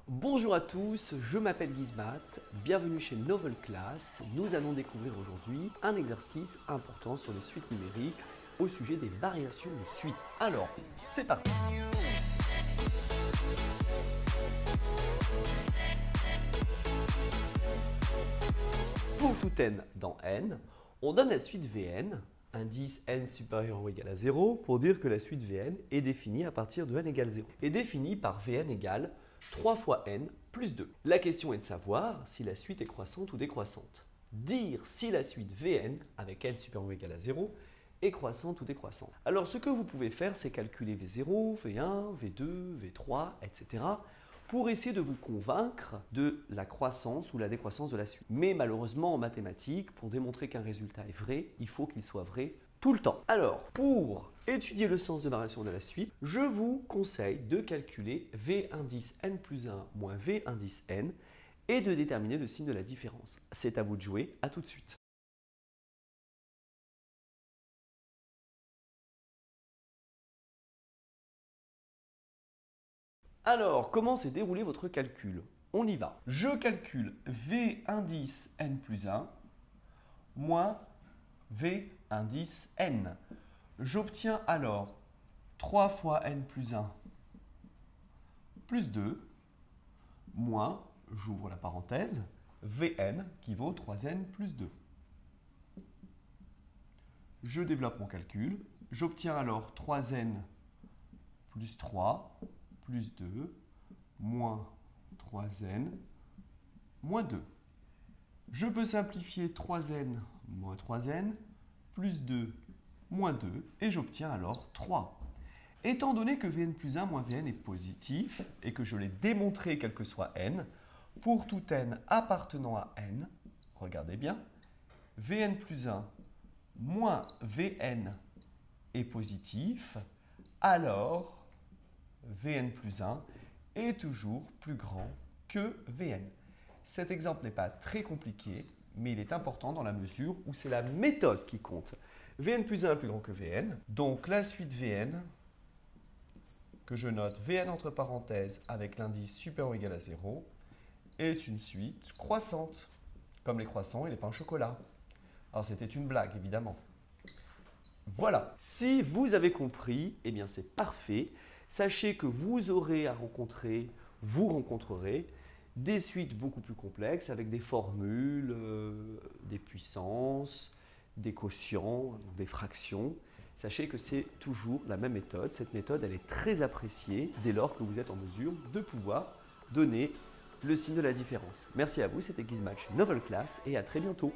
Bonjour à tous, je m'appelle Gizmat, bienvenue chez Novel Class. Nous allons découvrir aujourd'hui un exercice important sur les suites numériques au sujet des variations de suites. Alors, c'est parti. Pour tout n dans n, on donne la suite Vn, indice n supérieur ou égal à 0, pour dire que la suite Vn est définie à partir de n égale 0, et définie par Vn égale 3 fois n plus 2. La question est de savoir si la suite est croissante ou décroissante. Dire si la suite Vn, avec n supérieur ou égal à 0, est croissante ou décroissante. Alors ce que vous pouvez faire, c'est calculer V0, V1, V2, V3, etc. pour essayer de vous convaincre de la croissance ou la décroissance de la suite. Mais malheureusement, en mathématiques, pour démontrer qu'un résultat est vrai, il faut qu'il soit vrai tout le temps. Alors, pour étudier le sens de variation de la suite, je vous conseille de calculer V indice n plus 1 moins V indice n et de déterminer le signe de la différence. C'est à vous de jouer, à tout de suite. Alors, comment s'est déroulé votre calcul? On y va. Je calcule V indice n plus 1 moins V indice n. J'obtiens alors 3 fois n plus 1 plus 2 moins, j'ouvre la parenthèse, Vn qui vaut 3n plus 2. Je développe mon calcul. J'obtiens alors 3n plus 3 plus 2 moins 3n moins 2. Je peux simplifier 3n moins 3n plus 2 moins 2 et j'obtiens alors 3. Étant donné que Vn plus 1 moins Vn est positif et que je l'ai démontré quel que soit n, pour tout n appartenant à n, regardez bien, Vn plus 1 moins Vn est positif, alors Vn plus 1 est toujours plus grand que Vn. Cet exemple n'est pas très compliqué, mais il est important dans la mesure où c'est la méthode qui compte. Vn plus 1 est plus grand que Vn, donc la suite Vn, que je note Vn entre parenthèses avec l'indice supérieur ou égal à 0, est une suite croissante, comme les croissants et les pains au chocolat. Alors c'était une blague, évidemment. Voilà, si vous avez compris, eh bien c'est parfait. Sachez que vous aurez à rencontrer, vous rencontrerez des suites beaucoup plus complexes avec des formules, des puissances, des quotients, des fractions. Sachez que c'est toujours la même méthode. Cette méthode, elle est très appréciée dès lors que vous êtes en mesure de pouvoir donner le signe de la différence. Merci à vous, c'était Gizmat chez Novel Class et à très bientôt.